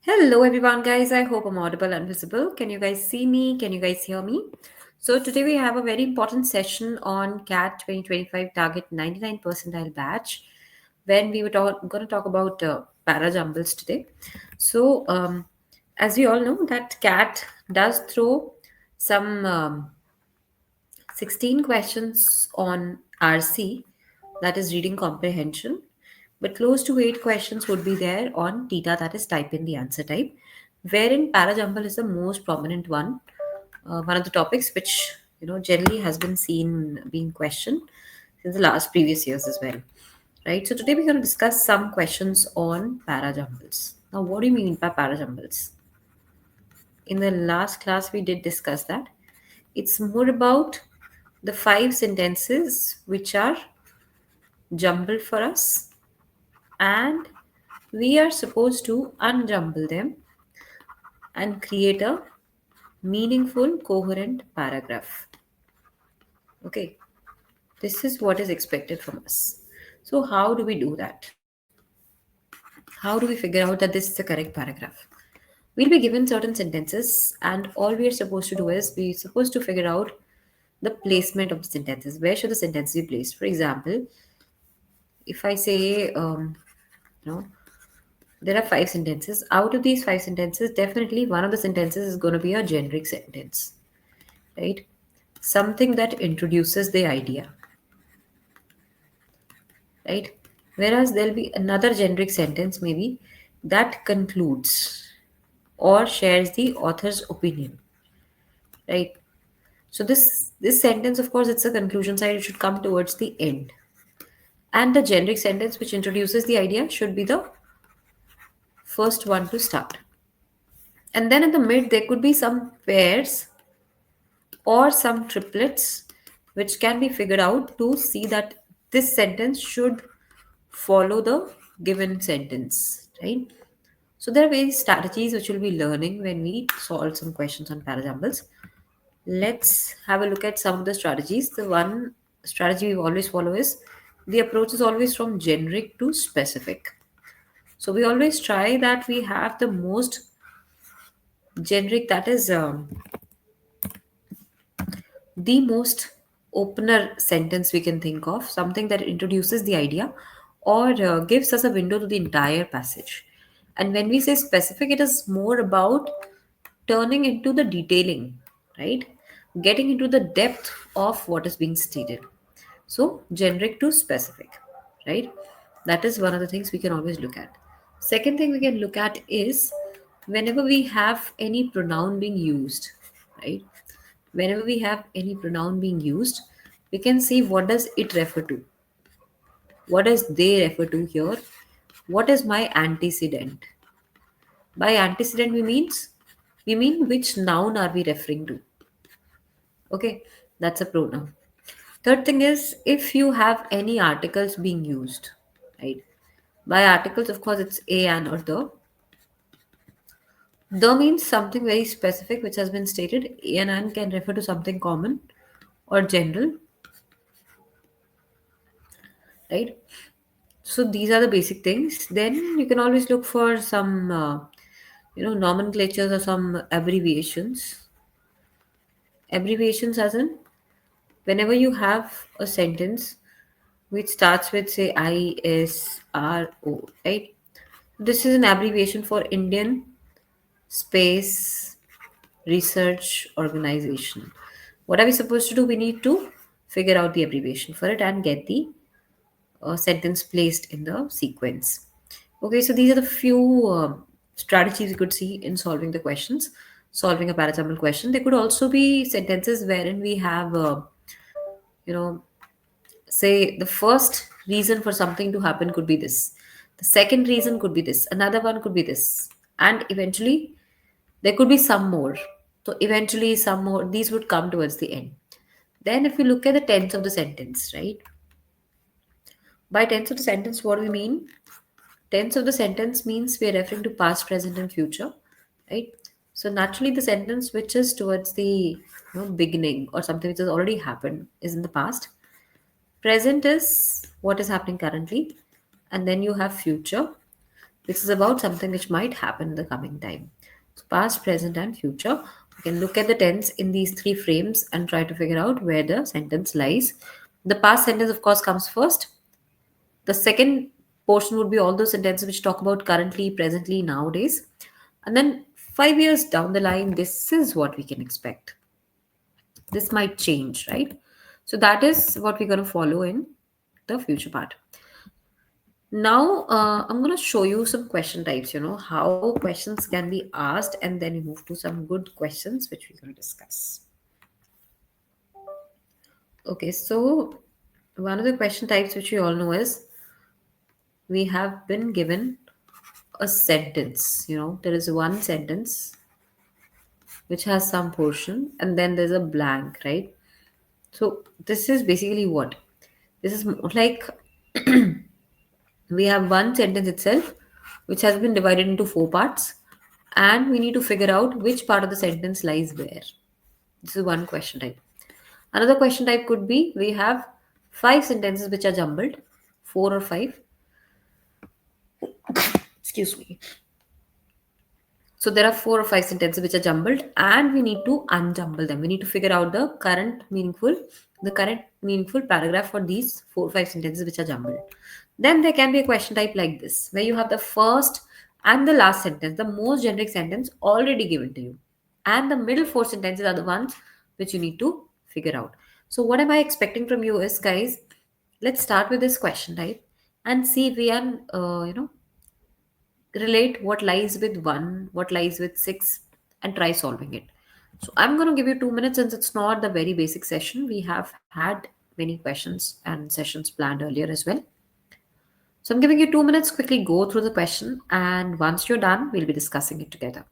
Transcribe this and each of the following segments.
Hello, everyone, guys. I hope I'm audible and visible. Can you guys see me? Can you guys hear me? So, today we have a very important session on CAT 2025 Target 99 percentile batch when we were going to talk about para jumbles today. So, as we all know, that CAT does throw some 16 questions on RC, that is reading comprehension, but close to 8 questions would be there on theta, that is type in the answer type, wherein parajumble is the most prominent one of the topics which generally has been seen being questioned since the last previous years as well. Right. So today we're going to discuss some questions on parajumbles. Now, what do you mean by parajumbles? In the last class, we did discuss that. It's more about the 5 sentences which are jumbled for us, and we are supposed to unjumble them and create a meaningful, coherent paragraph. Okay, this is what is expected from us. So, how do we do that? How do we figure out that this is the correct paragraph? We'll be given certain sentences, and all we are supposed to do is we're supposed to figure out the placement of the sentences. Where should the sentence be placed? For example, if I say, you know, there are 5 sentences. Out of these 5 sentences, definitely one of the sentences is going to be a generic sentence, right? Something that introduces the idea, right? Whereas there'll be another generic sentence, maybe that concludes or shares the author's opinion, right? So this sentence, of course, it's a conclusion side. It should come towards the end, and the generic sentence which introduces the idea should be the first one to start. And then in the mid, there could be some pairs or some triplets which can be figured out to see that this sentence should follow the given sentence, right? So there are various strategies which we'll be learning when we solve some questions on parajumbles. Let's have a look at some of the strategies. The one strategy we always follow is the approach is always from generic to specific. So we always try that we have the most generic, that is the most opener sentence we can think of, something that introduces the idea or gives us a window to the entire passage. And when we say specific, it is more about turning into the detailing, right? Getting into the depth of what is being stated. So, generic to specific, right? That is one of the things we can always look at. Second thing we can look at is whenever we have any pronoun being used, right? Whenever we have any pronoun being used, we can see what does it refer to, what does they refer to here, what is my antecedent. By antecedent we mean which noun are we referring to. Okay, that's a pronoun. Third thing is if you have any articles being used, right? By articles, of course, it's a, an, or the. The means something very specific which has been stated. A and an can refer to something common or general, right? So these are the basic things. Then you can always look for some, nomenclatures or some abbreviations. Abbreviations, as in whenever you have a sentence which starts with, say, ISRO, right? This is an abbreviation for Indian Space Research Organization. What are we supposed to do? We need to figure out the abbreviation for it and get the sentence placed in the sequence. Okay, so these are the few strategies you could see in solving the questions, solving a parajumble question. There could also be sentences wherein we have, you know, say the first reason for something to happen could be this, the second reason could be this, another one could be this, and eventually there could be some more. So eventually, some more, these would come towards the end. Then, if you look at the tense of the sentence, right? By tense of the sentence, what do we mean? Tense of the sentence means we are referring to past, present, and future, right? So naturally, the sentence which is towards the beginning or something which has already happened is in the past. Present is what is happening currently, and then you have future. This is about something which might happen in the coming time. So past, present, and future. We can look at the tense in these three frames and try to figure out where the sentence lies. The past sentence, of course, comes first. The second portion would be all those sentences which talk about currently, presently, nowadays. And then 5 years down the line, this is what we can expect. This might change, right? So that is what we're going to follow in the future part. Now, I'm going to show you some question types, how questions can be asked, and then we move to some good questions which we're going to discuss. Okay, so one of the question types which we all know is we have been given a sentence. There is one sentence which has some portion, and then there's a blank, right? So, this is basically what? This is more like we have one sentence itself which has been divided into four parts, and we need to figure out which part of the sentence lies where. This is one question type. Another question type could be we have five sentences which are jumbled, four or five. Excuse me. So there are four or five sentences which are jumbled, and we need to unjumble them. We need to figure out the current meaningful paragraph for these four or five sentences which are jumbled. Then there can be a question type like this, where you have the first and the last sentence, the most generic sentence already given to you, and the middle four sentences are the ones which you need to figure out. So what am I expecting from you is, guys, let's start with this question type and see if we can, relate what lies with one, what lies with six, and try solving it. So I'm going to give you 2 minutes since it's not the very basic session. We have had many questions and sessions planned earlier as well. So I'm giving you 2 minutes, quickly go through the question, and once you're done, we'll be discussing it together.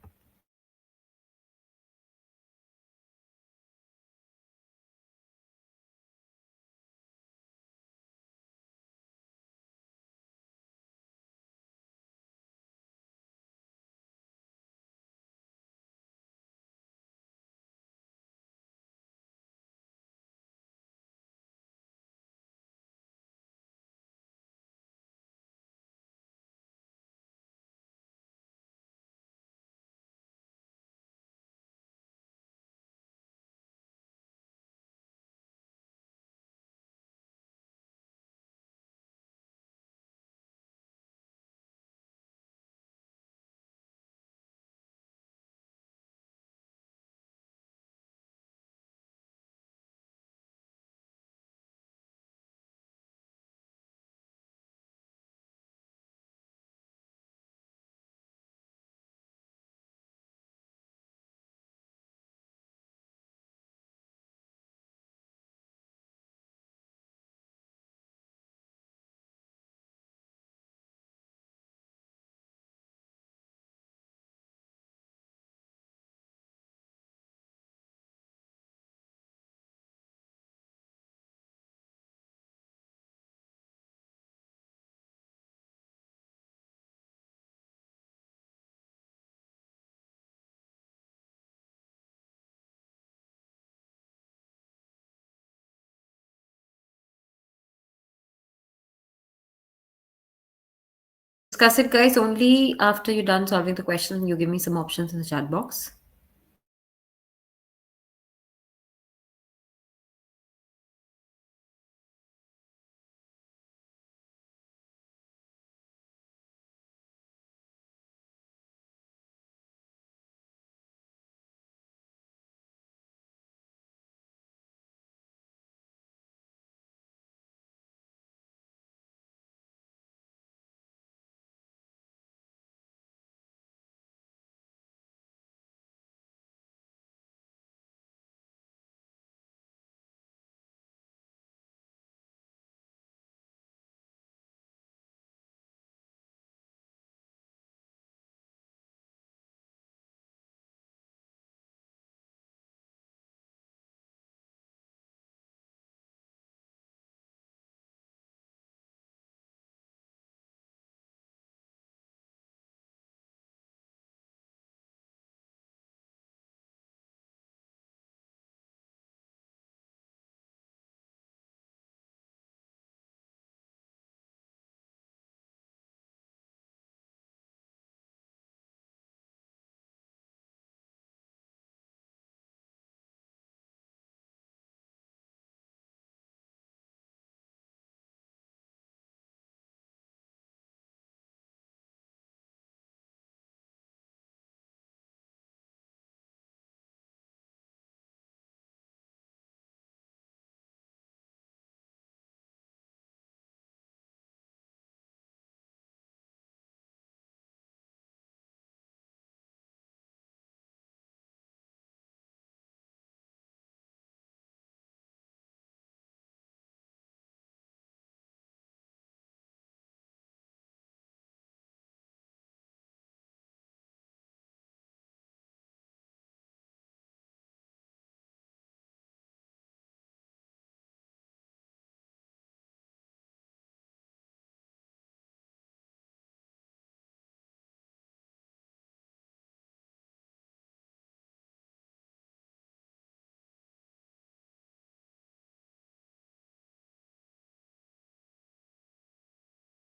We'll discuss it, guys, only after you're done solving the question. You give me some options in the chat box.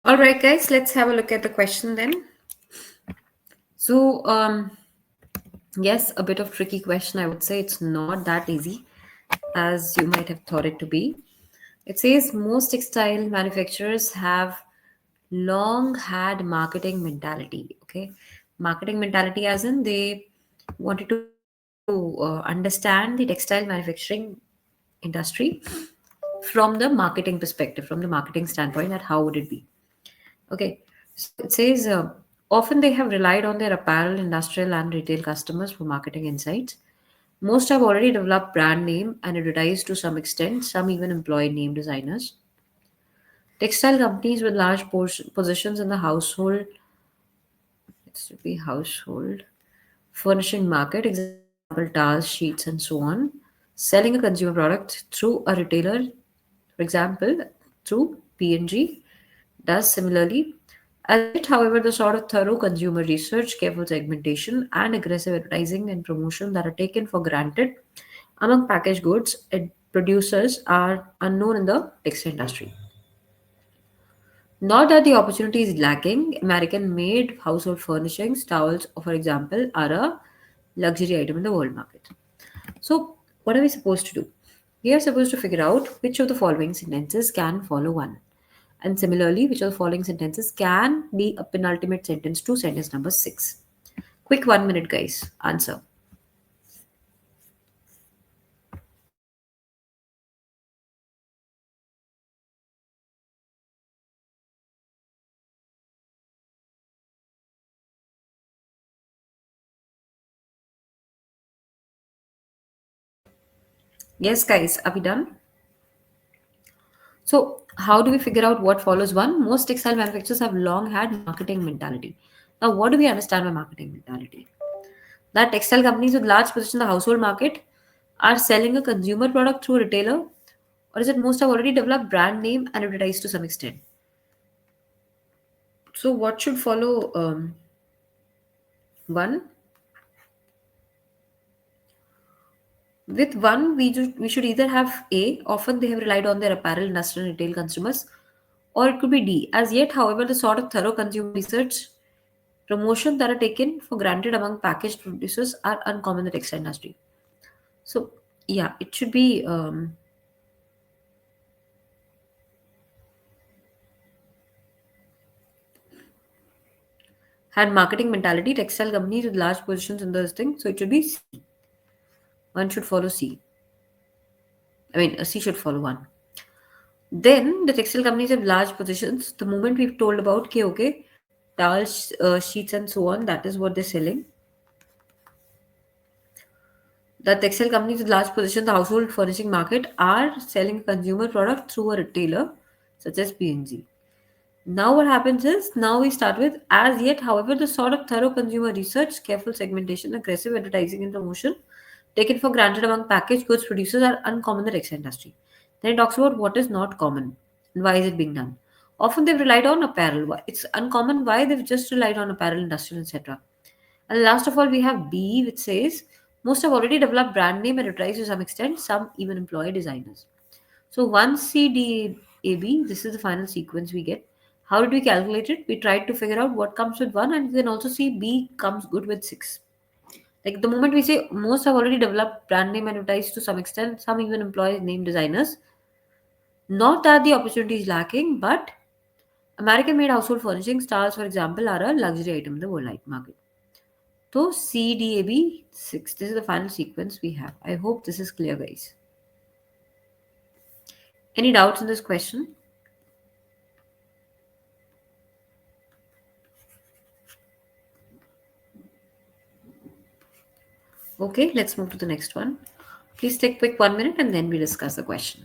All right, guys, let's have a look at the question then. So, yes, a bit of tricky question. I would say it's not that easy as you might have thought it to be. It says most textile manufacturers have long had marketing mentality. Okay, marketing mentality as in they wanted to understand the textile manufacturing industry from the marketing perspective, from the marketing standpoint, that how would it be? Okay, so it says often they have relied on their apparel, industrial, and retail customers for marketing insights. Most have already developed brand name and advertised to some extent. Some even employ name designers. Textile companies with large positions in the household, it should be household furnishing market, example towels, sheets, and so on, selling a consumer product through a retailer, for example, through P&G, does similarly. As yet, however, the sort of thorough consumer research, careful segmentation, and aggressive advertising and promotion that are taken for granted among packaged goods and producers are unknown in the textile industry. Not that the opportunity is lacking. American made household furnishings, towels, for example, are a luxury item in the world market. So, what are we supposed to do? We are supposed to figure out which of the following sentences can follow one. And similarly, which of the following sentences can be a penultimate sentence to sentence number 6. Quick 1 minute, guys. Answer. Yes, guys, are we done? So, how do we figure out what follows one? Most textile manufacturers have long had marketing mentality. Now, what do we understand by marketing mentality? That textile companies with large position in the household market are selling a consumer product through a retailer, or is it most have already developed brand name and advertised to some extent? So, what should follow? One, with one, we should either have A, often they have relied on their apparel, industrial, and retail consumers, or it could be D. As yet, however, the sort of thorough consumer research promotion that are taken for granted among packaged producers are uncommon in the textile industry. So, yeah, it should be had marketing mentality, textile companies with large positions in this thing. So, it should be C. One should follow C. I mean, C should follow one. Then the textile companies have large positions. The moment we've told about, okay, towels, sheets, and so on, that is what they're selling. The textile companies with large position in the household furnishing market are selling consumer product through a retailer such as P&G. Now what happens is, now we start with as yet, however, the sort of thorough consumer research, careful segmentation, aggressive advertising and promotion taken for granted among packaged goods producers are uncommon in the textile industry. Then it talks about what is not common and why is it being done. Often they've relied on apparel. It's uncommon why they've just relied on apparel, industrial, etc. And last of all, we have B, which says most have already developed brand name and advertise to some extent. Some even employ designers. So once C, D, A, B, this is the final sequence we get. How did we calculate it? We tried to figure out what comes with 1, and you can also see B comes good with 6. Like the moment we say most have already developed brand name and advertised to some extent, some even employ name designers. Not that the opportunity is lacking, but American made household furnishing stars, for example, are a luxury item in the worldwide market. So C, D, A, B, 6. This is the final sequence we have. I hope this is clear, guys. Any doubts in this question? Okay, let's move to the next one. Please take quick 1 minute and then we discuss the question.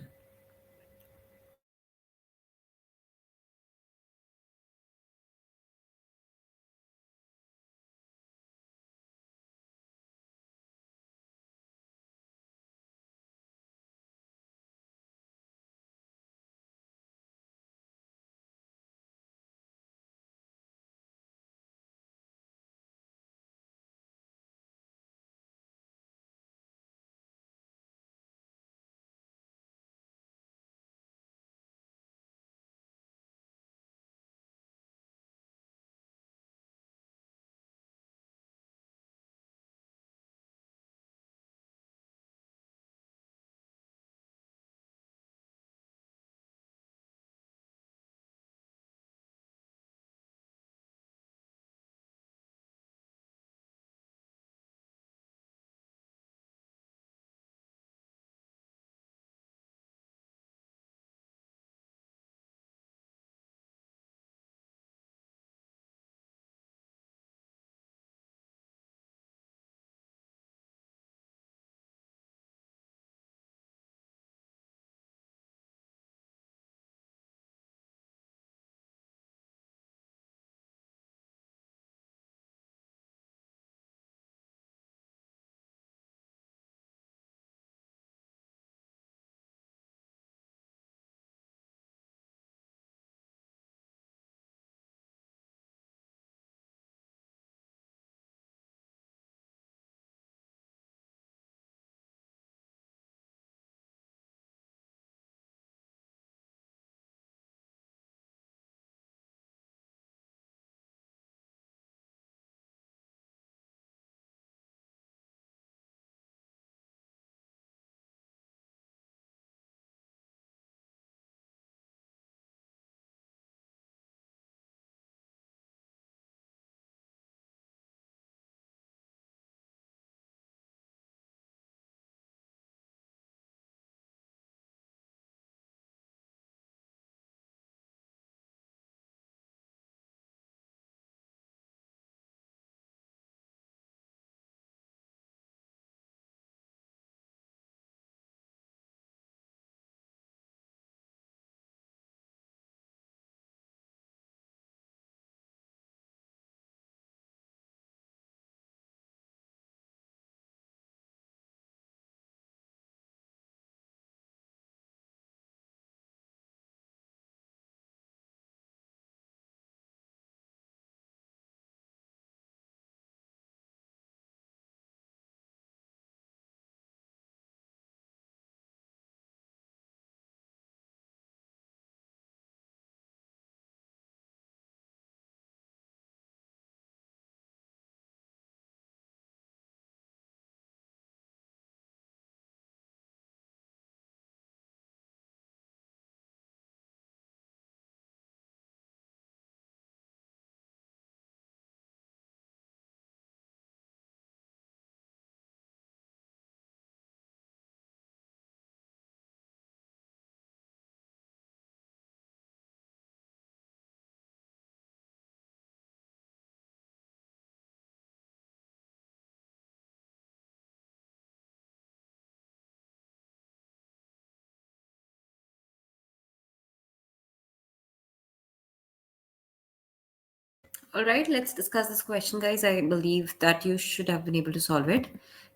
All right, let's discuss this question, guys. I believe that you should have been able to solve it.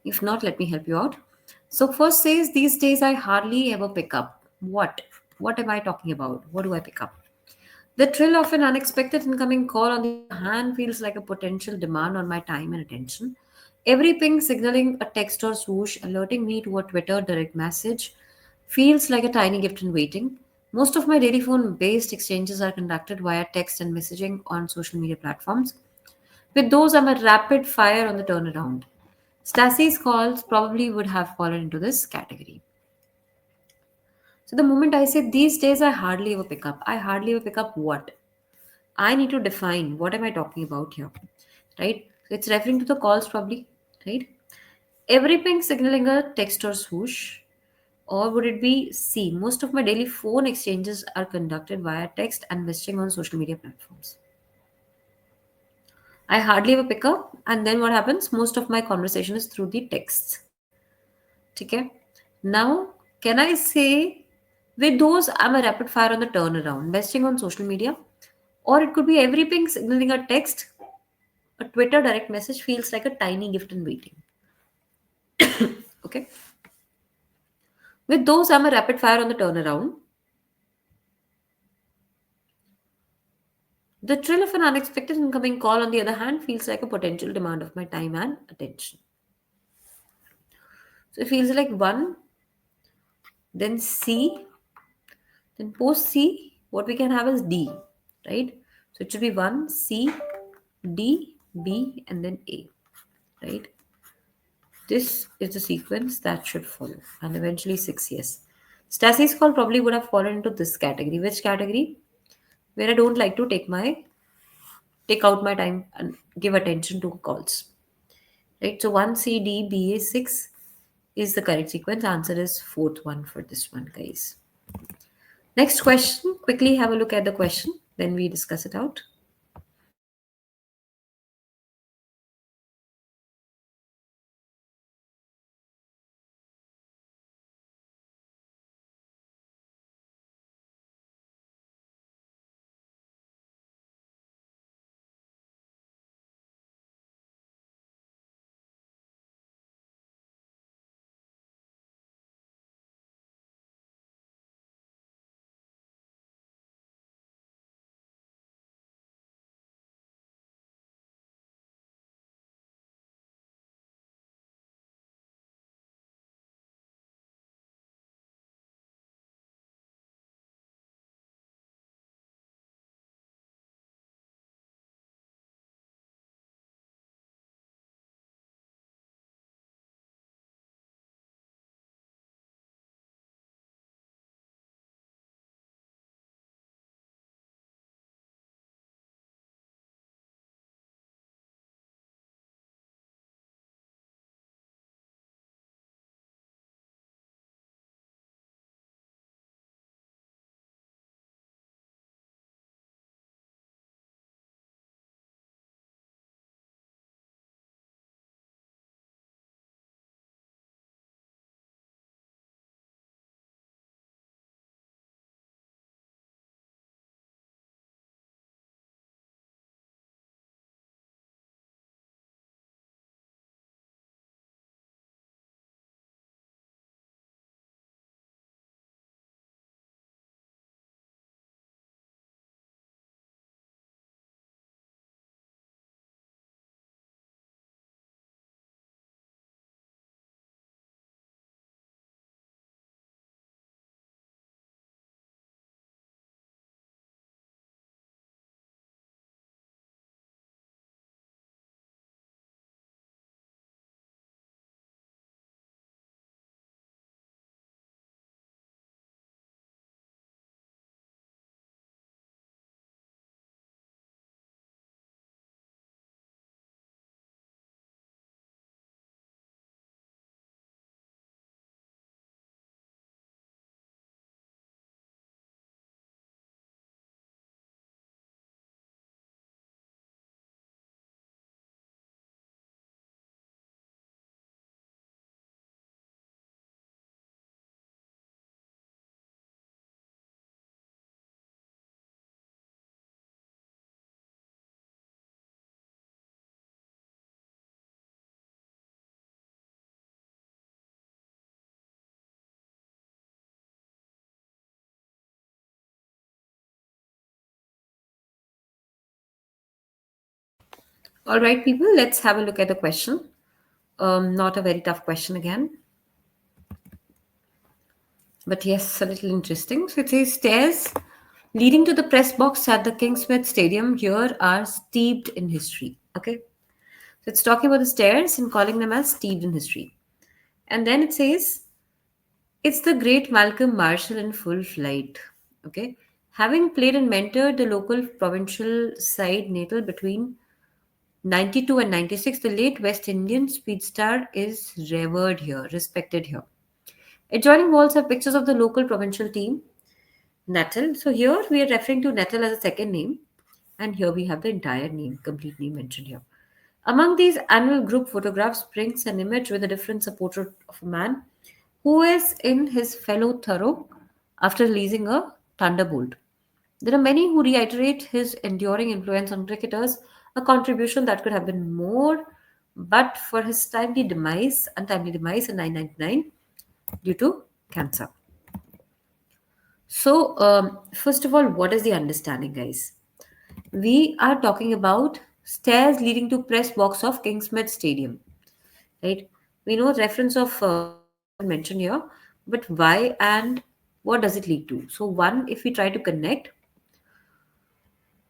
If not, let me help you out. So, first says, these days I hardly ever pick up. What? What am I talking about? What do I pick up? The thrill of an unexpected incoming call, on the other hand, feels like a potential demand on my time and attention. Every ping signaling a text or swoosh, alerting me to a Twitter direct message, feels like a tiny gift in waiting. Most of my daily phone based exchanges are conducted via text and messaging on social media platforms. With those, I'm a rapid fire on the turnaround. Stacy's calls probably would have fallen into this category. So the moment I say these days, I hardly ever pick up. I hardly ever pick up what? I need to define what am I talking about here, right? So it's referring to the calls probably, right? Every ping signaling a text or swoosh, or would it be C? Most of my daily phone exchanges are conducted via text and messaging on social media platforms. I hardly ever pick up, and then what happens? Most of my conversation is through the texts. Okay. Now, can I say with those I'm a rapid fire on the turnaround, messaging on social media, or it could be every ping signaling a text. A Twitter direct message feels like a tiny gift in waiting. Okay. With those, I'm a rapid fire on the turnaround. The thrill of an unexpected incoming call, on the other hand, feels like a potential demand of my time and attention. So it feels like one, then C, then post C, what we can have is D, right? So it should be one, C, D, B, and then A, right? This is the sequence that should follow, and eventually six, yes. Stacy's call probably would have fallen into this category. Which category? Where I don't like to take out my time and give attention to calls. Right. So one C D B A six is the correct sequence. Answer is fourth one for this one, guys. Next question. Quickly have a look at the question. Then we discuss it out. All right, people, let's have a look at the question. Not a very tough question again, but yes, a little interesting. So it says stairs leading to the press box at the Kingsmith Stadium here are steeped in history. Okay, so it's talking about the stairs and calling them as steeped in history. And then it says it's the great Malcolm Marshall in full flight. Okay, having played and mentored the local provincial side natal between 92 and 96, the late West Indian speed star is revered here, respected here. Adjoining walls have pictures of the local provincial team, Natal. So here we are referring to Natal as a second name, and here we have the entire name, complete name mentioned here. Among these annual group photographs brings an image with a different supporter of a man who is in his fellow thorough after releasing a thunderbolt. There are many who reiterate his enduring influence on cricketers, a contribution that could have been more, but for his untimely demise in 1999 due to cancer. So, first of all, what is the understanding, guys? We are talking about stairs leading to press box of Kingsmead Stadium, right? We know reference of stairs has been mentioned here, but why and what does it lead to? So, one, if we try to connect,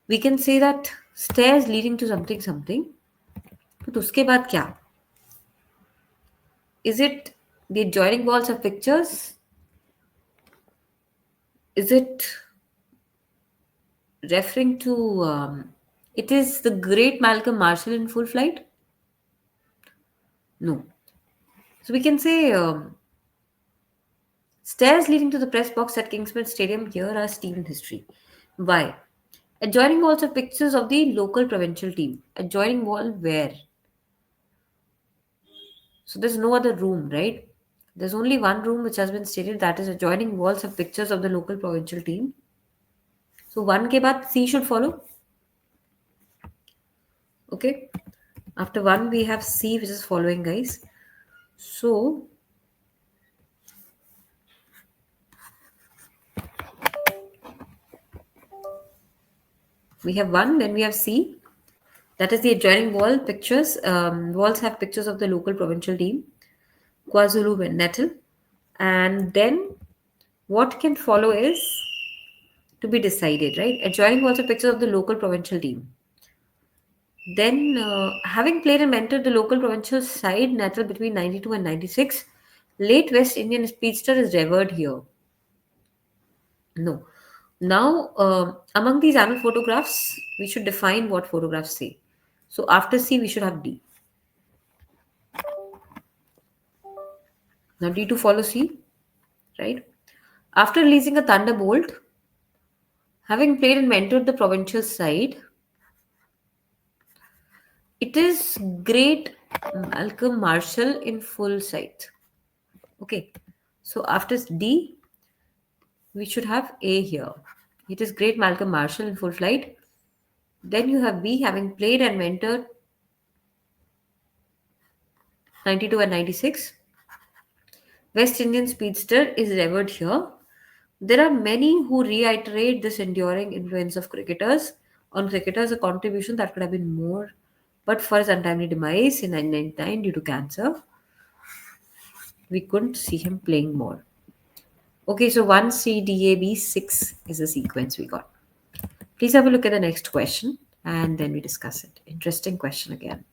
we can say that stairs leading to something something. But उसके बाद क्या? Is it the adjoining walls of pictures? Is it referring to it is the great Malcolm Marshall in full flight? No. So we can say stairs leading to the press box at Kingsmead Stadium here are steam in history. Why? Adjoining walls are pictures of the local provincial team. Adjoining wall where? So there's no other room, right? There's only one room which has been stated, that is adjoining walls have pictures of the local provincial team. So one के बाद C should follow. Okay. After one we have C which is following, guys. So we have one, then we have C. That is the adjoining wall pictures. Walls have pictures of the local provincial team, KwaZulu Natal. And then what can follow is to be decided, right? Adjoining walls are pictures of the local provincial team. Then, having played and mentored the local provincial side Natal between 92 and 96, late West Indian speedster is revered here. No. Now, among these annual photographs, we should define what photographs say. So after C, we should have D. Now D to follow C, right? After releasing a thunderbolt, having played and mentored the provincial side, it is great Malcolm Marshall in full sight. Okay, so after D, we should have A here. It is great Malcolm Marshall in full flight. Then you have B, having played and mentored 92 and 96. West Indian speedster is revered here. There are many who reiterate this enduring influence of cricketers on cricketers, a contribution that could have been more, but for his untimely demise in 1999 due to cancer, we couldn't see him playing more. Okay, so 1 C D A B 6 is the sequence we got. Please have a look at the next question and then we discuss it. Interesting question again.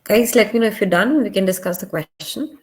Guys, let me know if you're done. We can discuss the question.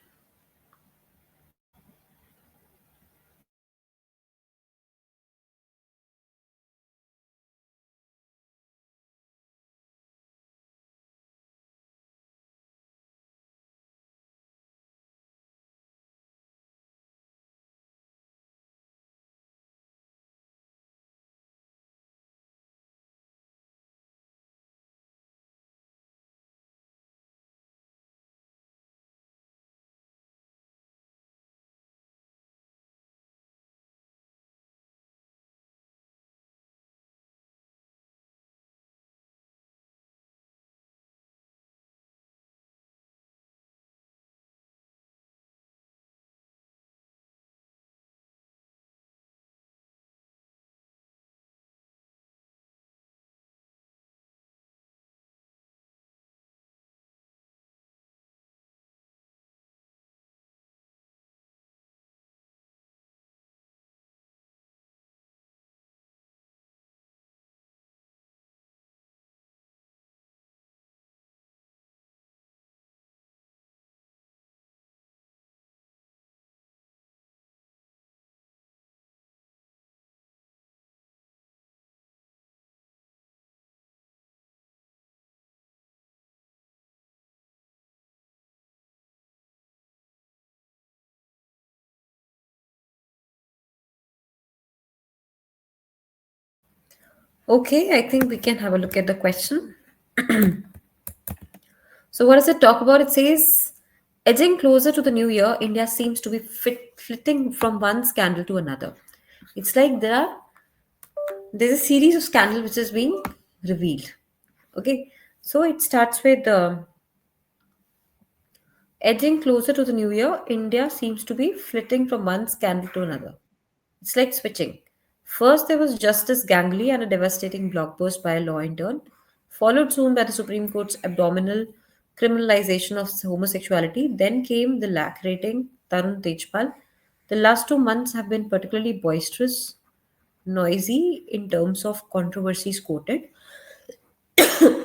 Okay, I think we can have a look at the question. So, what does it talk about? It says, edging closer to the new year, India seems to be flitting from one scandal to another. It's like there's a series of scandals which is being revealed. Okay, so it starts with edging closer to the new year, India seems to be flitting from one scandal to another. It's like switching. First, there was Justice Ganguly and a devastating blog post by a law intern, followed soon by the Supreme Court's abdominal criminalization of homosexuality. Then came the lacerating Tarun Tejpal. The last 2 months have been particularly boisterous, noisy in terms of controversies quoted.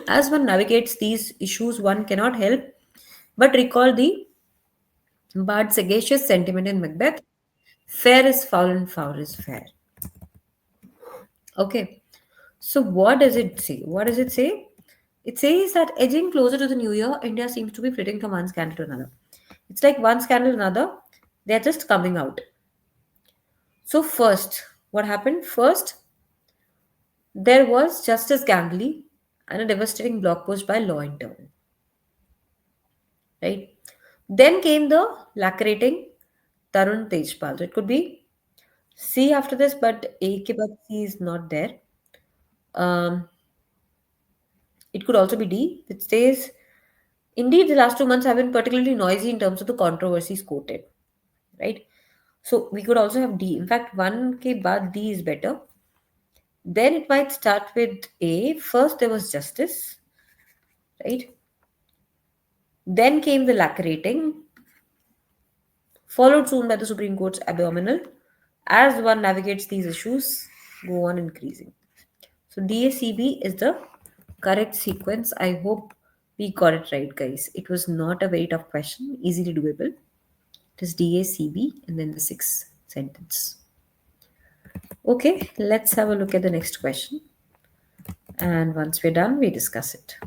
As one navigates these issues, one cannot help but recall the bard's sagacious sentiment in Macbeth: fair is foul and foul is fair. Okay. So what does it say? What does it say? It says that edging closer to the new year, India seems to be flitting from one scandal to another. It's like one scandal to another, they're just coming out. So first, what happened? First, there was Justice Ganguly and a devastating blog post by Law Intern, right? Then came the lacerating Tarun Tejpal. So it could be C after this, but A ke baad C is not there. Um, it could also be D, which says, indeed, the last 2 months have been particularly noisy in terms of the controversies quoted, right? So we could also have D. In fact, one ke baad D is better. Then it might start with A. First, there was justice, right? Then came the lacerating, followed soon by the Supreme Court's abdominal. As one navigates these issues, go on increasing. So DACB is the correct sequence. I hope we got it right, guys. It was not a very tough question, easily doable. It is DACB and then the sixth sentence. Okay, let's have a look at the next question. And once we're done, we discuss it.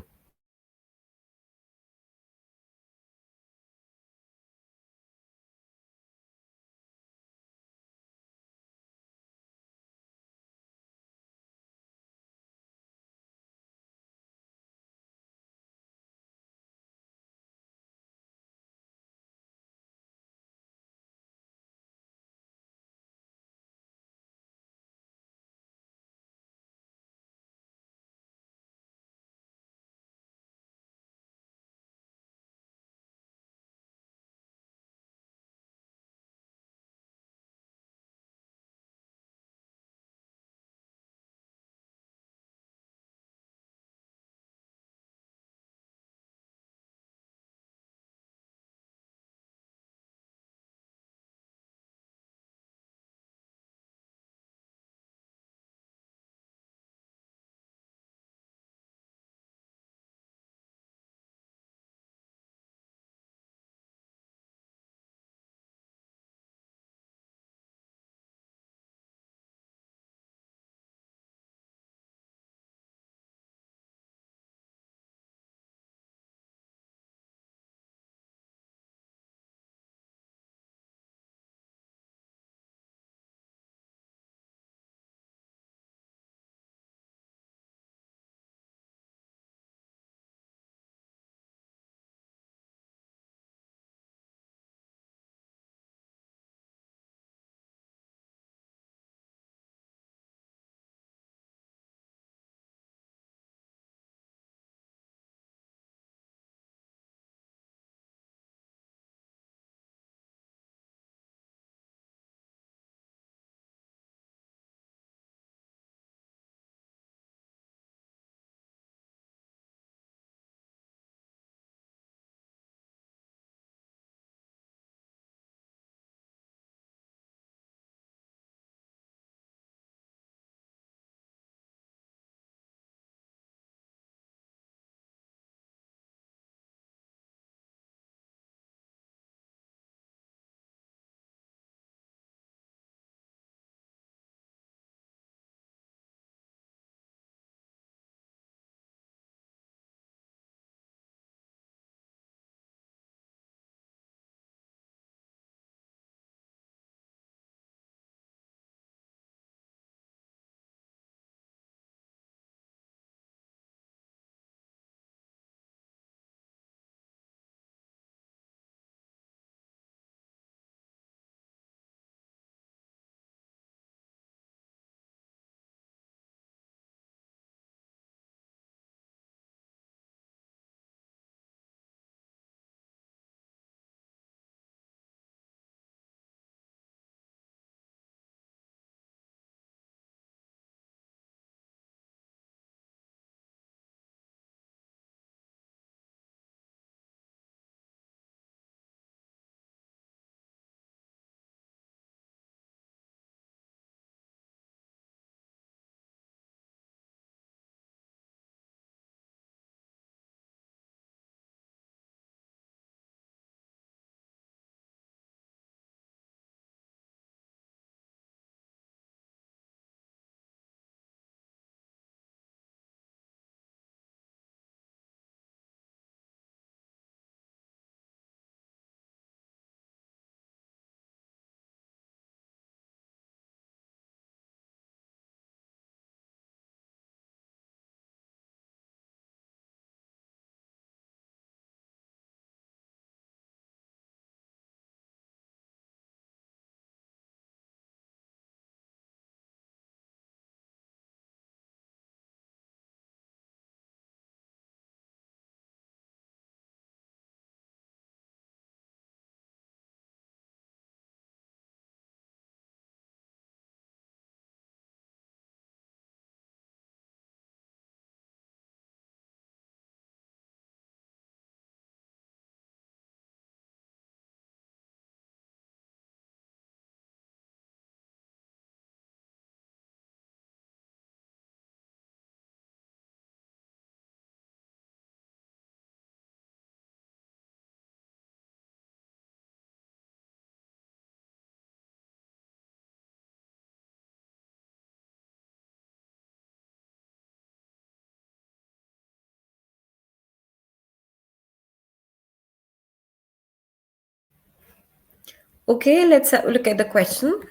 Okay, let's look at the question.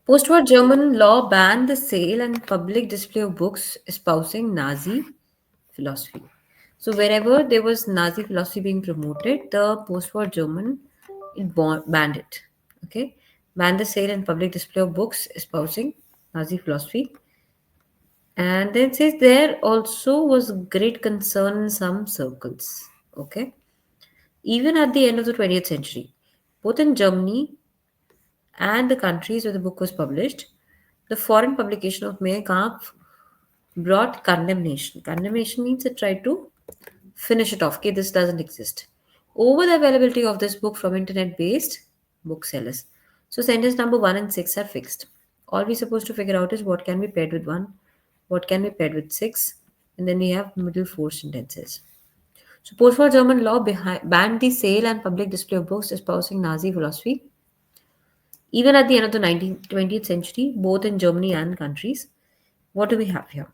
Post-war German law banned the sale and public display of books espousing Nazi philosophy. So wherever there was Nazi philosophy being promoted, the post-war German banned it. Okay, banned the sale and public display of books espousing Nazi philosophy. And then it says there also was great concern in some circles. Okay, even at the end of the 20th century, both in Germany and the countries where the book was published, the foreign publication of Mein Kampf brought condemnation. Condemnation means it tried to finish it off. Okay, this doesn't exist. Over the availability of this book from internet-based booksellers. So sentence number 1 and 6 are fixed. All we're supposed to figure out is what can be paired with 1, what can be paired with 6, and then we have middle 4 sentences. So post-war German law banned the sale and public display of books espousing Nazi philosophy. Even at the end of the 20th century, both in Germany and countries, what do we have here?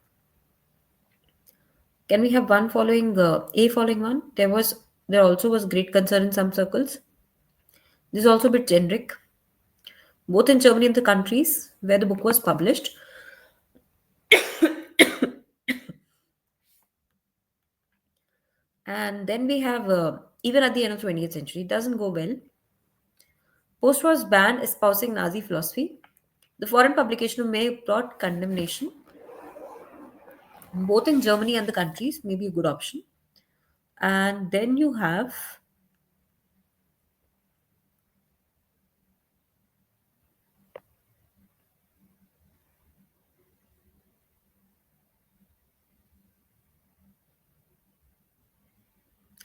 Can we have one following a following one? There also was great concern in some circles. This is also a bit generic. Both in Germany and the countries where the book was published. And then we have even at the end of 20th century, it doesn't go well. Post-war's ban espousing Nazi philosophy. The foreign publication of May brought condemnation. Both in Germany and the countries may be a good option. And then you have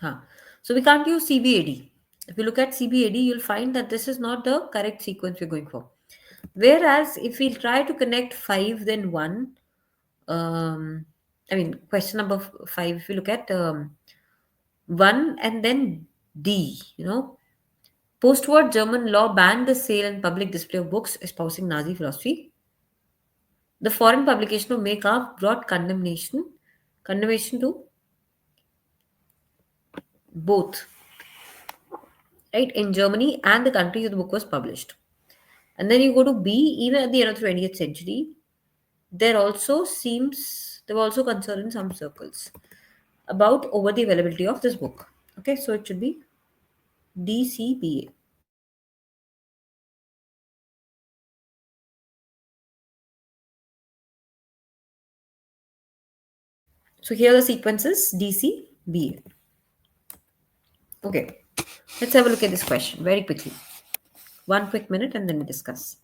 Huh. So we can't use CBAD. If you look at CBAD, you'll find that this is not the correct sequence we're going for. Whereas if we try to connect 5, then 1, question number 5, if you look at 1 and then D, post-war German law banned the sale and public display of books espousing Nazi philosophy. The foreign publication of Make Up brought condemnation to both, right, in Germany and the countries where the book was published. And then you go to B, even at the end of the 20th century, there were also concern in some circles about over the availability of this book. Okay, so it should be DCBA. So here are the sequences DCBA. Okay, let's have a look at this question very quickly. 1 quick minute and then we discuss.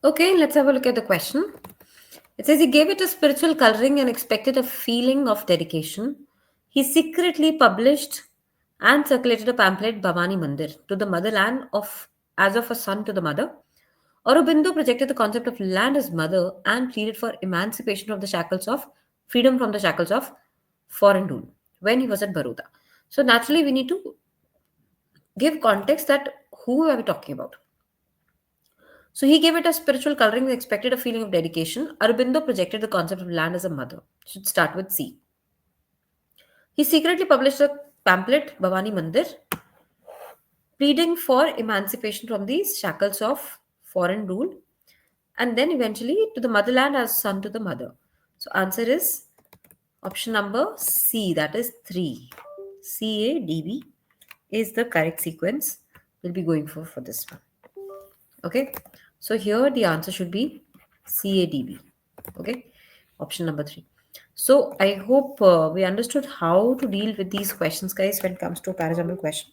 Okay, let's have a look at the question. It says he gave it a spiritual coloring and expected a feeling of dedication. He secretly published and circulated a pamphlet, Bhavani Mandir, to the motherland as of a son to the mother. Aurobindo projected the concept of land as mother and pleaded for emancipation of the shackles of freedom from the shackles of foreign rule when he was at Baroda. So naturally, we need to give context that who are we talking about. So he gave it a spiritual coloring and expected a feeling of dedication. Aurobindo projected the concept of land as a mother. Should start with C. He secretly published a pamphlet, Bhavani Mandir, pleading for emancipation from these shackles of foreign rule and then eventually to the motherland as son to the mother. So answer is option number C, that is 3. CADB is the correct sequence we'll be going for this one. Okay, so here the answer should be CADB. Okay, option number 3. So I hope we understood how to deal with these questions, guys, when it comes to a parajumble question.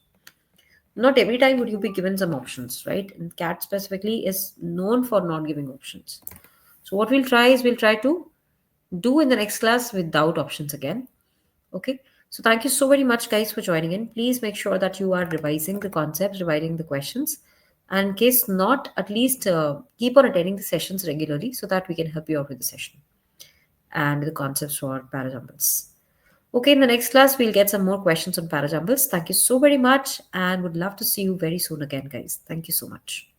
Not every time would you be given some options, right? And CAT specifically is known for not giving options. So what we'll try is we'll try to do in the next class without options again. Okay. So thank you so very much, guys, for joining in. Please make sure that you are revising the concepts, revising the questions. And in case not, at least keep on attending the sessions regularly so that we can help you out with the session and the concepts for parajumbles. Okay, in the next class, we'll get some more questions on parajumbles. Thank you so very much and would love to see you very soon again, guys. Thank you so much.